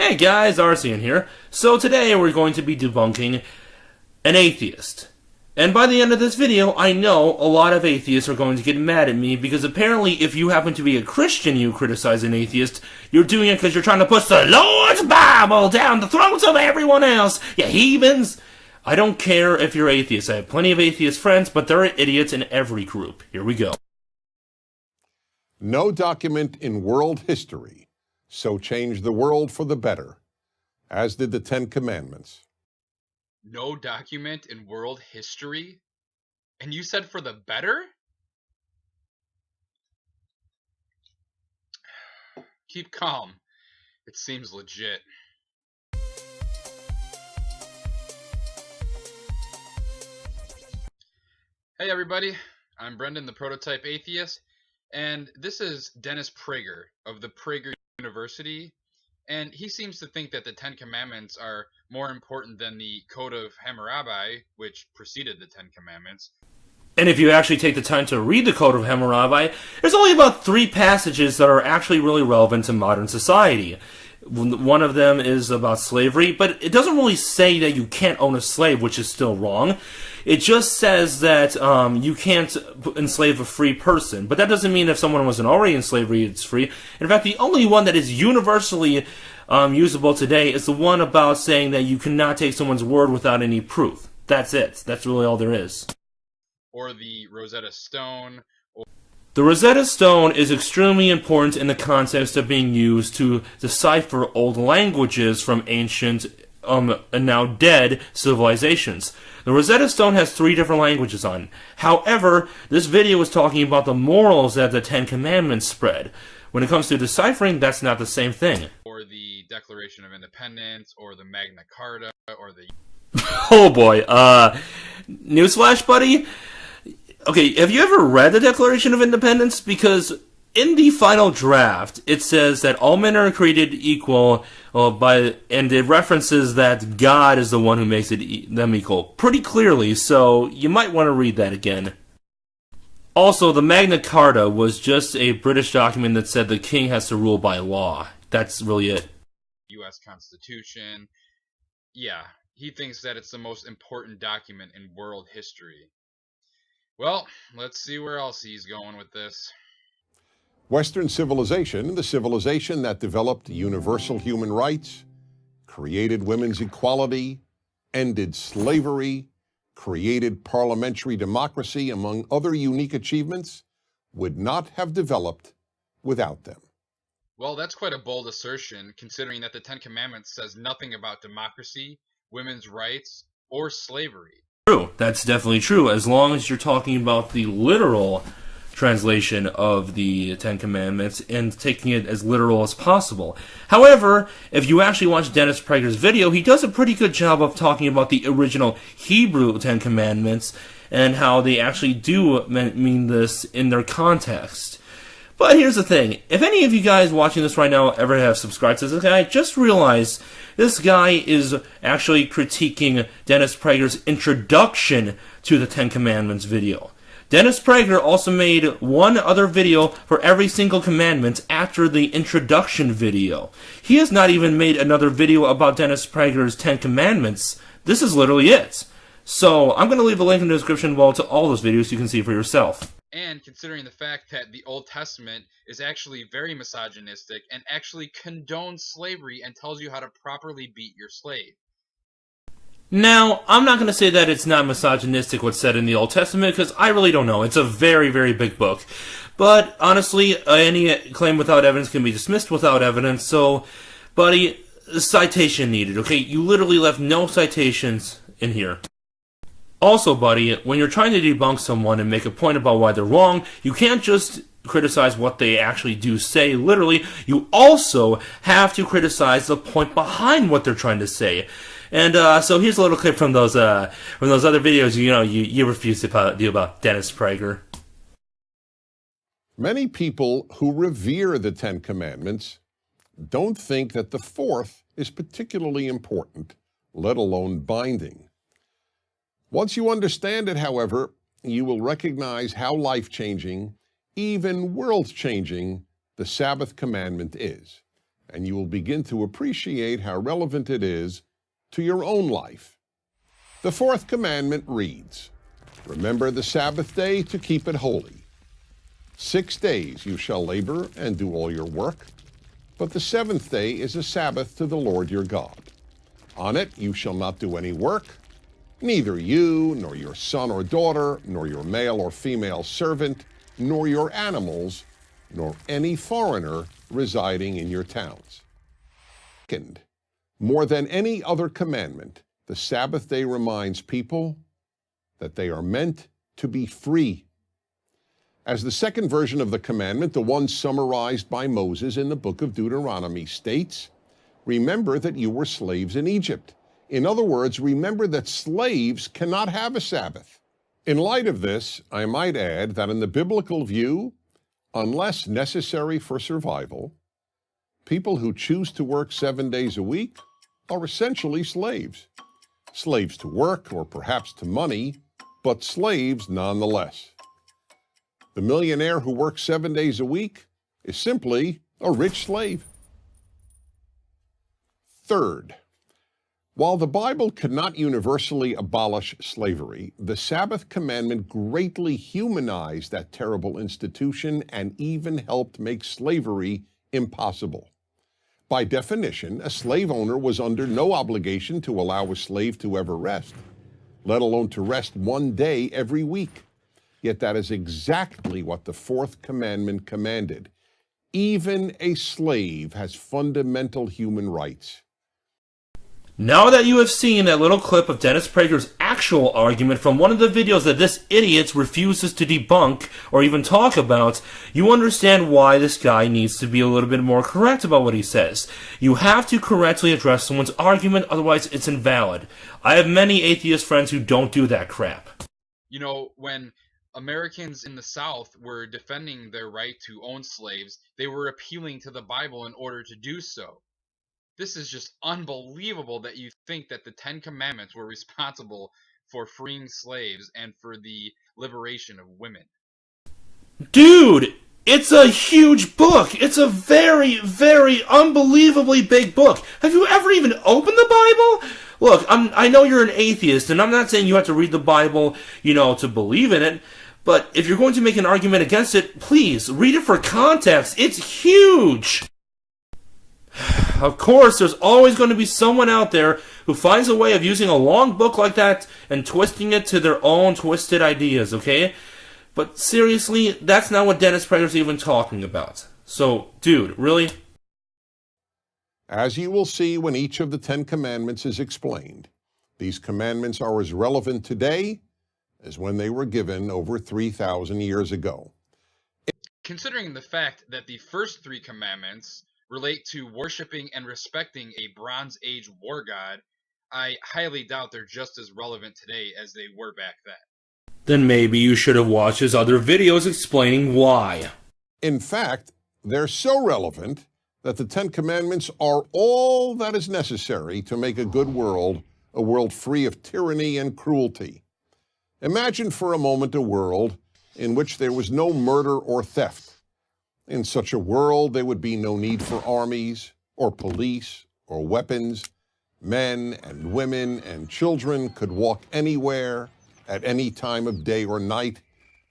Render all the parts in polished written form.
Hey guys, Arcean here. So today we're going to be debunking an atheist. And by the end of this video, I know a lot of atheists are going to get mad at me because apparently if you happen to be a Christian you criticize an atheist, you're doing it because you're trying to push the Lord's Bible down the throats of everyone else, you heathens! I don't care if you're atheist. I have plenty of atheist friends, but there are idiots in every group. Here we go. No document in world history so changed the world for the better, as did the Ten Commandments. No document in world history? And you said for the better? Keep calm. It seems legit. Hey everybody, I'm Brendan, the Prototype Atheist, and this is Dennis Prager of the Prager University, and he seems to think that the Ten Commandments are more important than the Code of Hammurabi, which preceded the Ten Commandments. And if you actually take the time to read the Code of Hammurabi, there's only about 3 passages that are actually really relevant to modern society. One of them is about slavery, but it doesn't really say that you can't own a slave, which is still wrong. It just says that you can't enslave a free person. But that doesn't mean if someone wasn't already in slavery, it's free. In fact, the only one that is universally usable today is the one about saying that you cannot take someone's word without any proof. That's it. That's really all there is. Or the Rosetta Stone. The Rosetta Stone is extremely important in the context of being used to decipher old languages from ancient and now dead civilizations. The Rosetta Stone has 3 different languages on it. However, this video is talking about the morals that the Ten Commandments spread. When it comes to deciphering, that's not the same thing. Or the Declaration of Independence, or the Magna Carta, or the... Oh boy, newsflash, buddy? Okay, have you ever read the Declaration of Independence? Because in the final draft, it says that all men are created equal, and it references that God is the one who makes them equal pretty clearly, so you might want to read that again. Also, the Magna Carta was just a British document that said the king has to rule by law. That's really it. U.S. Constitution. Yeah, he thinks that it's the most important document in world history. Well, let's see where else he's going with this. Western civilization, the civilization that developed universal human rights, created women's equality, ended slavery, created parliamentary democracy, among other unique achievements, would not have developed without them. Well, that's quite a bold assertion, considering that the Ten Commandments says nothing about democracy, women's rights, or slavery. True, that's definitely true, as long as you're talking about the literal translation of the Ten Commandments and taking it as literal as possible. However, if you actually watch Dennis Prager's video, he does a pretty good job of talking about the original Hebrew Ten Commandments and how they actually do mean this in their context. But here's the thing, if any of you guys watching this right now ever have subscribed to this guy, just realize this guy is actually critiquing Dennis Prager's introduction to the Ten Commandments video. Dennis Prager also made one other video for every single commandment after the introduction video. He has not even made another video about Dennis Prager's Ten Commandments. This is literally it. So I'm going to leave a link in the description below to all those videos so you can see for yourself. And considering the fact that the Old Testament is actually very misogynistic and actually condones slavery and tells you how to properly beat your slave. Now, I'm not going to say that it's not misogynistic what's said in the Old Testament, because I really don't know. It's a very, very big book. But, honestly, any claim without evidence can be dismissed without evidence, so, buddy, citation needed, okay? You literally left no citations in here. Also, buddy, when you're trying to debunk someone and make a point about why they're wrong, you can't just criticize what they actually do say, literally. You also have to criticize the point behind what they're trying to say. And so here's a little clip from those other videos you refuse to do about Dennis Prager. Many people who revere the Ten Commandments don't think that the 4th is particularly important, let alone binding. Once you understand it, however, you will recognize how life-changing, even world-changing, the Sabbath commandment is, and you will begin to appreciate how relevant it is to your own life. The fourth commandment reads, "Remember the Sabbath day to keep it holy. 6 days you shall labor and do all your work, but the seventh day is a Sabbath to the Lord your God. On it you shall not do any work, neither you, nor your son or daughter, nor your male or female servant, nor your animals, nor any foreigner residing in your towns." Second, more than any other commandment, the Sabbath day reminds people that they are meant to be free. As the second version of the commandment, the one summarized by Moses in the book of Deuteronomy, states, "Remember that you were slaves in Egypt." In other words, remember that slaves cannot have a Sabbath. In light of this, I might add that in the biblical view, unless necessary for survival, people who choose to work 7 days a week are essentially slaves. Slaves to work, or perhaps to money, but slaves nonetheless. The millionaire who works 7 days a week is simply a rich slave. Third, while the Bible could not universally abolish slavery, the Sabbath commandment greatly humanized that terrible institution and even helped make slavery impossible. By definition, a slave owner was under no obligation to allow a slave to ever rest, let alone to rest 1 day every week. Yet that is exactly what the fourth commandment commanded. Even a slave has fundamental human rights. Now that you have seen that little clip of Dennis Prager's actual argument from one of the videos that this idiot refuses to debunk or even talk about, you understand why this guy needs to be a little bit more correct about what he says. You have to correctly address someone's argument, otherwise it's invalid. I have many atheist friends who don't do that crap. You know, when Americans in the South were defending their right to own slaves, they were appealing to the Bible in order to do so. This is just unbelievable that you think that the Ten Commandments were responsible for freeing slaves and for the liberation of women. Dude, it's a huge book. It's a very, very unbelievably big book. Have you ever even opened the Bible? Look, I know you're an atheist, and I'm not saying you have to read the Bible, to believe in it. But if you're going to make an argument against it, please read it for context. It's huge. Of course, there's always going to be someone out there who finds a way of using a long book like that and twisting it to their own twisted ideas, okay? But seriously, that's not what Dennis Prager's even talking about. So, dude, really? As you will see when each of the 10 commandments is explained, these commandments are as relevant today as when they were given over 3,000 years ago. Considering the fact that the first 3 commandments relate to worshiping and respecting a Bronze Age war god, I highly doubt they're just as relevant today as they were back then. Then maybe you should have watched his other videos explaining why. In fact, they're so relevant that the 10 commandments are all that is necessary to make a good world, a world free of tyranny and cruelty. Imagine for a moment a world in which there was no murder or theft. In such a world, there would be no need for armies or police or weapons. Men and women and children could walk anywhere at any time of day or night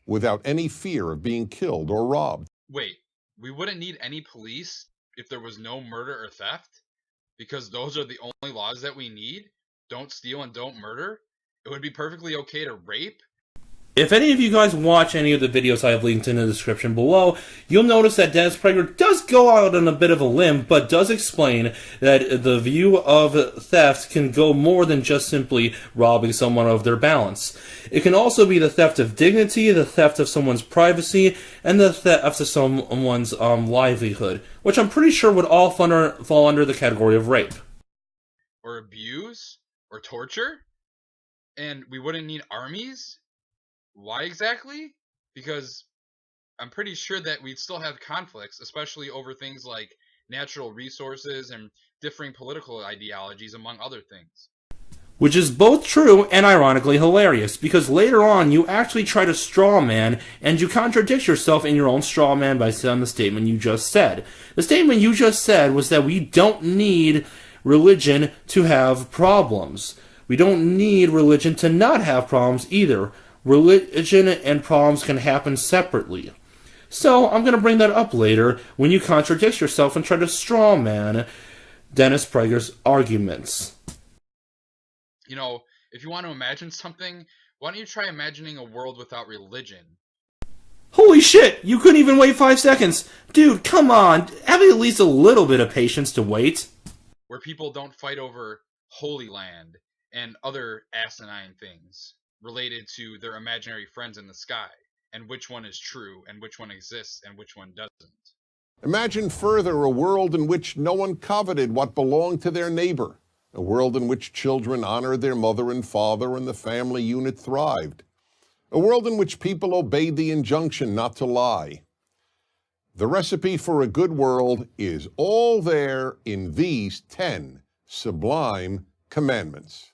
without any fear of being killed or robbed. Wait, we wouldn't need any police if there was no murder or theft? Because those are the only laws that we need? Don't steal and don't murder? It would be perfectly okay to rape? If any of you guys watch any of the videos I have linked in the description below, you'll notice that Dennis Prager does go out on a bit of a limb, but does explain that the view of theft can go more than just simply robbing someone of their balance. It can also be the theft of dignity, the theft of someone's privacy, and the theft of someone's livelihood, which I'm pretty sure would all fall under the category of rape. Or abuse? Or torture? And we wouldn't need armies? Why exactly? Because I'm pretty sure that we'd still have conflicts, especially over things like natural resources and differing political ideologies, among other things. Which is both true and ironically hilarious, because later on you actually try to strawman and you contradict yourself in your own strawman by saying the statement you just said. The statement you just said was that we don't need religion to have problems. We don't need religion to not have problems either. Religion and problems can happen separately. So I'm going to bring that up later when you contradict yourself and try to strawman Dennis Prager's arguments. You know, if you want to imagine something, why don't you try imagining a world without religion? Holy shit, you couldn't even wait 5 seconds. Dude, come on, have at least a little bit of patience to wait. Where people don't fight over Holy Land and other asinine things related to their imaginary friends in the sky, and which one is true, and which one exists, and which one doesn't. Imagine further a world in which no one coveted what belonged to their neighbor, a world in which children honored their mother and father and the family unit thrived, a world in which people obeyed the injunction not to lie. The recipe for a good world is all there in these 10 sublime commandments.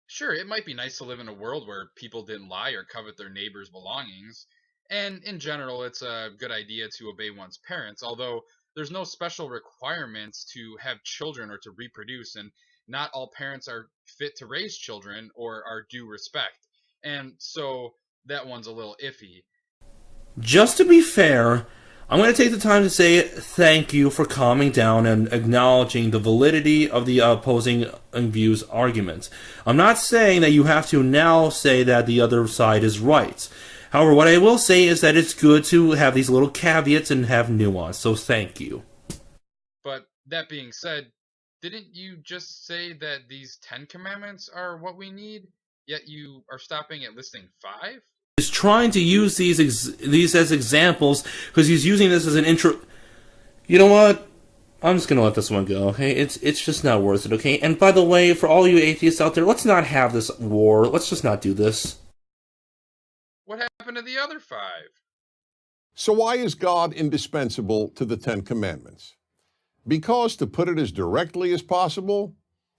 Sure, it might be nice to live in a world where people didn't lie or covet their neighbor's belongings, and in general, it's a good idea to obey one's parents, although there's no special requirements to have children or to reproduce, and not all parents are fit to raise children or are due respect. And so that one's a little iffy. Just to be fair, I'm going to take the time to say thank you for calming down and acknowledging the validity of the opposing views arguments. I'm not saying that you have to now say that the other side is right. However, what I will say is that it's good to have these little caveats and have nuance, so thank you. But that being said, didn't you just say that these 10 commandments are what we need, yet you are stopping at listing 5? He's trying to use these as examples because he's using this as an intro. You know what? I'm just gonna let this one go. Okay, it's just not worth it. Okay, and by the way, for all you atheists out there, let's not have this war. Let's just not do this. What happened to the other 5? So why is God indispensable to the 10 commandments? Because, to put it as directly as possible,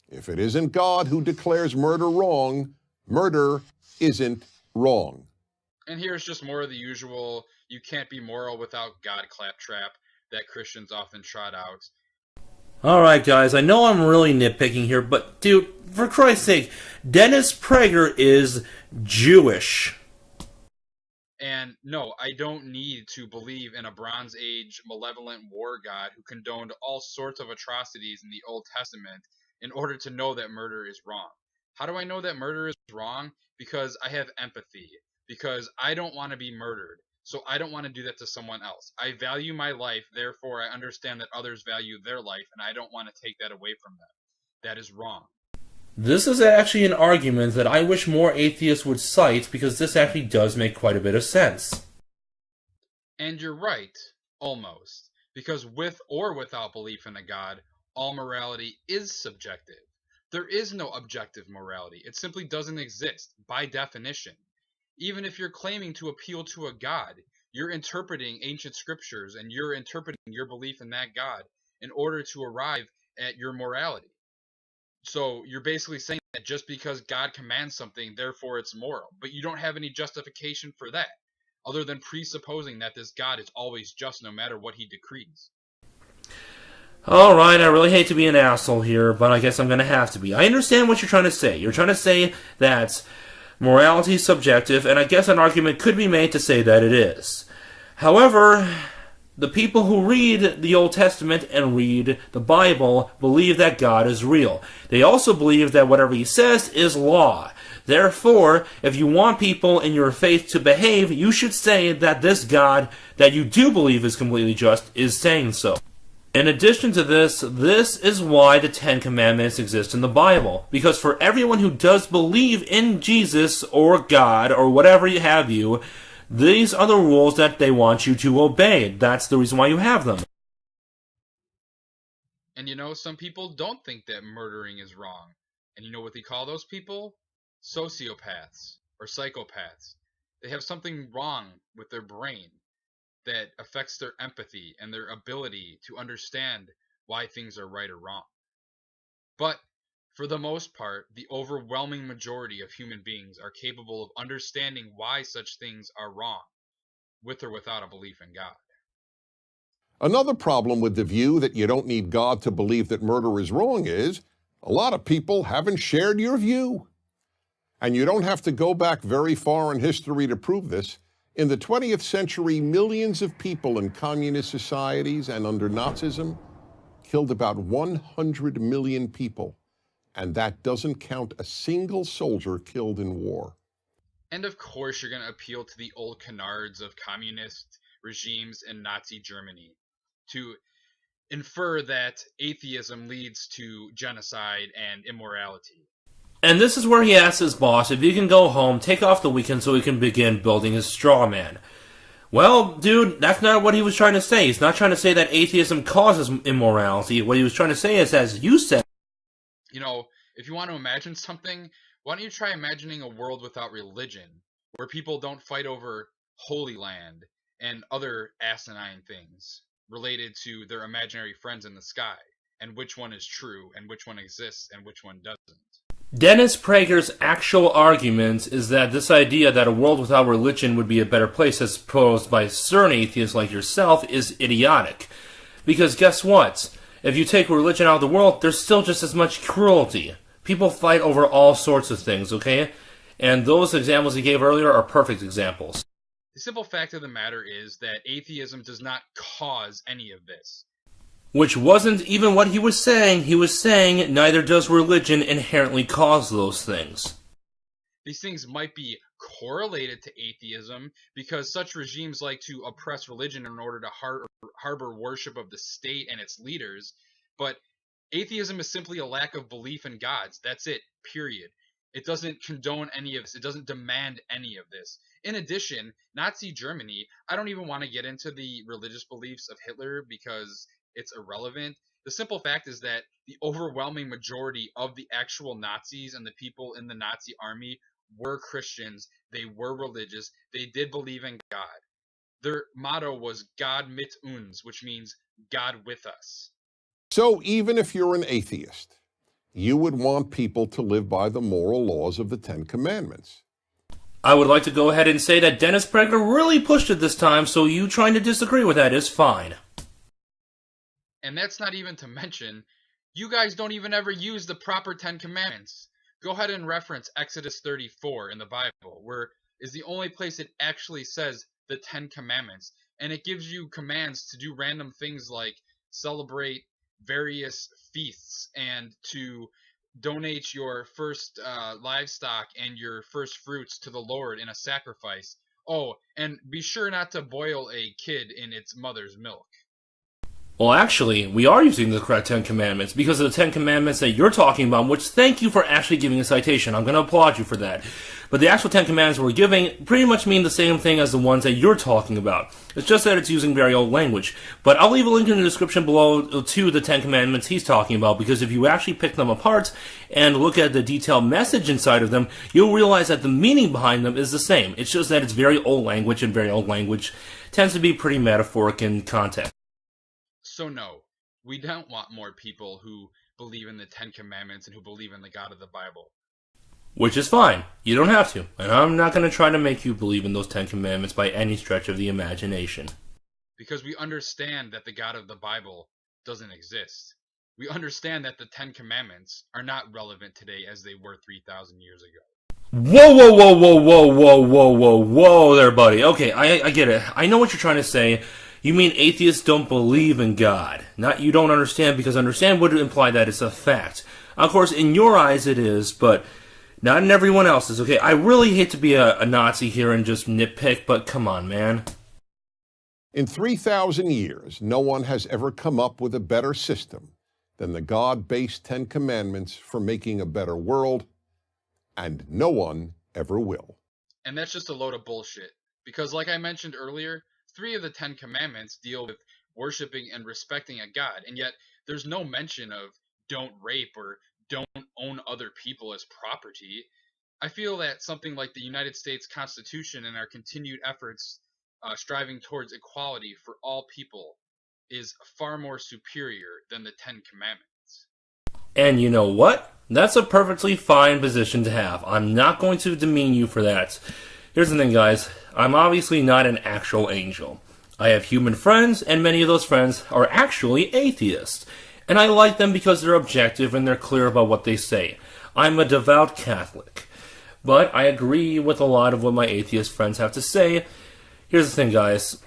if it isn't God who declares murder wrong, murder isn't wrong. And here's just more of the usual, you can't be moral without God claptrap that Christians often trot out. Alright guys, I know I'm really nitpicking here, but dude, for Christ's sake, Dennis Prager is Jewish. And no, I don't need to believe in a Bronze Age malevolent war god who condoned all sorts of atrocities in the Old Testament in order to know that murder is wrong. How do I know that murder is wrong? Because I have empathy. Because I don't want to be murdered. So I don't want to do that to someone else. I value my life, therefore I understand that others value their life, and I don't want to take that away from them. That is wrong. This is actually an argument that I wish more atheists would cite because this actually does make quite a bit of sense. And you're right, almost. Because with or without belief in a god, all morality is subjective. There is no objective morality. It simply doesn't exist, by definition. Even if you're claiming to appeal to a god, you're interpreting ancient scriptures and you're interpreting your belief in that god in order to arrive at your morality. So you're basically saying that just because God commands something, therefore it's moral. But you don't have any justification for that, other than presupposing that this God is always just no matter what he decrees. Alright, I really hate to be an asshole here, but I guess I'm going to have to be. I understand what you're trying to say. You're trying to say that morality is subjective, and I guess an argument could be made to say that it is. However, the people who read the Old Testament and read the Bible believe that God is real. They also believe that whatever he says is law. Therefore, if you want people in your faith to behave, you should say that this God that you do believe is completely just is saying so. In addition to this, this is why the 10 Commandments exist in the Bible. Because for everyone who does believe in Jesus or God or whatever you have you, these are the rules that they want you to obey. That's the reason why you have them. And you know, some people don't think that murdering is wrong. And you know what they call those people? Sociopaths or psychopaths. They have something wrong with their brain that affects their empathy and their ability to understand why things are right or wrong. But For the most part, the overwhelming majority of human beings are capable of understanding why such things are wrong, with or without a belief in God. Another problem with the view that you don't need God to believe that murder is wrong is a lot of people haven't shared your view. And you don't have to go back very far in history to prove this. In the 20th century, millions of people in communist societies and under Nazism killed about 100 million people. And that doesn't count a single soldier killed in war. And of course, you're going to appeal to the old canards of communist regimes in Nazi Germany to infer that atheism leads to genocide and immorality. And this is where he asks his boss if he can go home, take off the weekend so he can begin building his straw man. Well, dude, that's not what he was trying to say. He's not trying to say that atheism causes immorality. What he was trying to say is, as you said, You know, if you want to imagine something, why don't you try imagining a world without religion, where people don't fight over Holy Land and other asinine things related to their imaginary friends in the sky, and which one is true, and which one exists, and which one doesn't. Dennis Prager's actual argument is that this idea that a world without religion would be a better place, as proposed by certain atheists like yourself, is idiotic. Because guess what? If you take religion out of the world, there's still just as much cruelty. People fight over all sorts of things, okay? And those examples he gave earlier are perfect examples. The simple fact of the matter is that atheism does not cause any of this. Which wasn't even what he was saying. He was saying neither does religion inherently cause those things. These things might be correlated to atheism because such regimes like to oppress religion in order to harbor worship of the state and its leaders, but atheism is simply a lack of belief in gods. That's it, period. It doesn't condone any of this. It doesn't demand any of this. In addition, Nazi Germany, I don't even want to get into the religious beliefs of Hitler because it's irrelevant. The simple fact is that the overwhelming majority of the actual Nazis and the people in the Nazi army were Christians. They were religious. They did believe in God. Their motto was God mit uns, which means God with us. So even if you're an atheist, you would want people to live by the moral laws of the Ten Commandments. I would like to go ahead and say that Dennis Prager really pushed it this time, so you trying to disagree with that is fine. And that's not even to mention, you guys don't even ever use the proper Ten Commandments. Go ahead and reference Exodus 34 in the Bible, where is the only place it actually says the Ten Commandments. And it gives you commands to do random things like celebrate various feasts and to donate your first livestock and your first fruits to the Lord in a sacrifice. Oh, and be sure not to boil a kid in its mother's milk. Well, actually, we are using the correct Ten Commandments because of the Ten Commandments that you're talking about, which thank you for actually giving a citation. I'm going to applaud you for that. But the actual Ten Commandments we're giving pretty much mean the same thing as the ones that you're talking about. It's just that it's using very old language. But I'll leave a link in the description below to the Ten Commandments he's talking about, because if you actually pick them apart and look at the detailed message inside of them, you'll realize that the meaning behind them is the same. It's just that it's very old language, and very old language tends to be pretty metaphoric in context. So no, we don't want more people who believe in the Ten Commandments and who believe in the God of the Bible. Which is fine. You don't have to. And I'm not going to try to make you believe in those Ten Commandments by any stretch of the imagination. Because we understand that the God of the Bible doesn't exist. We understand that the Ten Commandments are not relevant today as they were 3,000 years ago. Whoa, whoa, whoa, whoa, whoa, whoa, whoa, whoa, whoa there, buddy. Okay, I get it. I know what you're trying to say. You mean atheists don't believe in God. Not you don't understand, because understand would imply that it's a fact. Of course, in your eyes it is, but not in everyone else's. Okay, I really hate to be a Nazi here and just nitpick, but come on, man. In 3,000 years, no one has ever come up with a better system than the God-based Ten Commandments for making a better world, and no one ever will. And that's just a load of bullshit. Because like I mentioned earlier, 3 of the 10 Commandments deal with worshiping and respecting a God, and yet there's no mention of don't rape or don't own other people as property. I feel that something like the United States Constitution and our continued efforts striving towards equality for all people is far more superior than the 10 Commandments. And you know what? That's a perfectly fine position to have. I'm not going to demean you for that. Here's the thing, guys. I'm obviously not an actual angel. I have human friends, and many of those friends are actually atheists. And I like them because they're objective and they're clear about what they say. I'm a devout Catholic. But I agree with a lot of what my atheist friends have to say. Here's the thing, guys.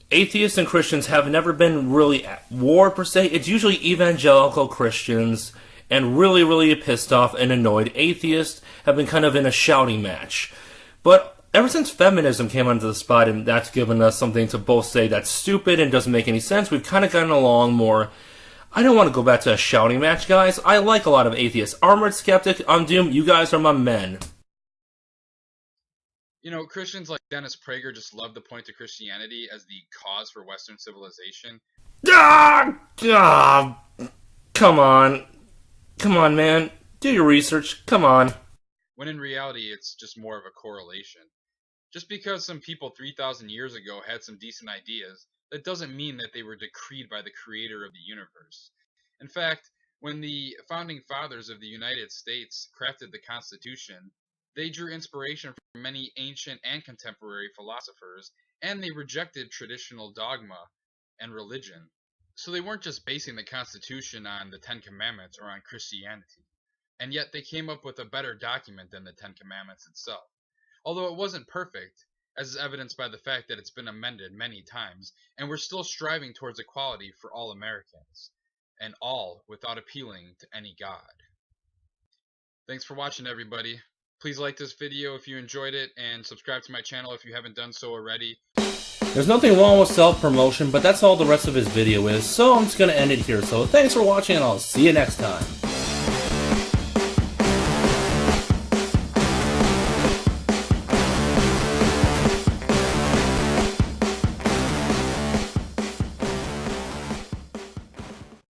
Atheists and Christians have never been really at war, per se. It's usually evangelical Christians and really, really pissed off and annoyed atheists have been kind of in a shouting match. But ever since feminism came onto the spot and that's given us something to both say that's stupid and doesn't make any sense, we've kind of gotten along more. I don't want to go back to a shouting match, guys. I like a lot of atheists. Armored Skeptic, I'm Doom, you guys are my men. You know, Christians like Dennis Prager just love to point to Christianity as the cause for Western civilization. Come on. Come on, man. Do your research. Come on. When in reality, it's just more of a correlation. Just because some people 3,000 years ago had some decent ideas, that doesn't mean that they were decreed by the creator of the universe. In fact, when the founding fathers of the United States crafted the Constitution, they drew inspiration from many ancient and contemporary philosophers, and they rejected traditional dogma and religion. So they weren't just basing the Constitution on the Ten Commandments or on Christianity. And yet they came up with a better document than the Ten Commandments itself. Although it wasn't perfect, as is evidenced by the fact that it's been amended many times, and we're still striving towards equality for all Americans, and all without appealing to any god. Thanks for watching, everybody. Please like this video if you enjoyed it, and subscribe to my channel if you haven't done so already. There's nothing wrong with self-promotion, but that's all the rest of his video is, so I'm just going to end it here. So thanks for watching, and I'll see you next time.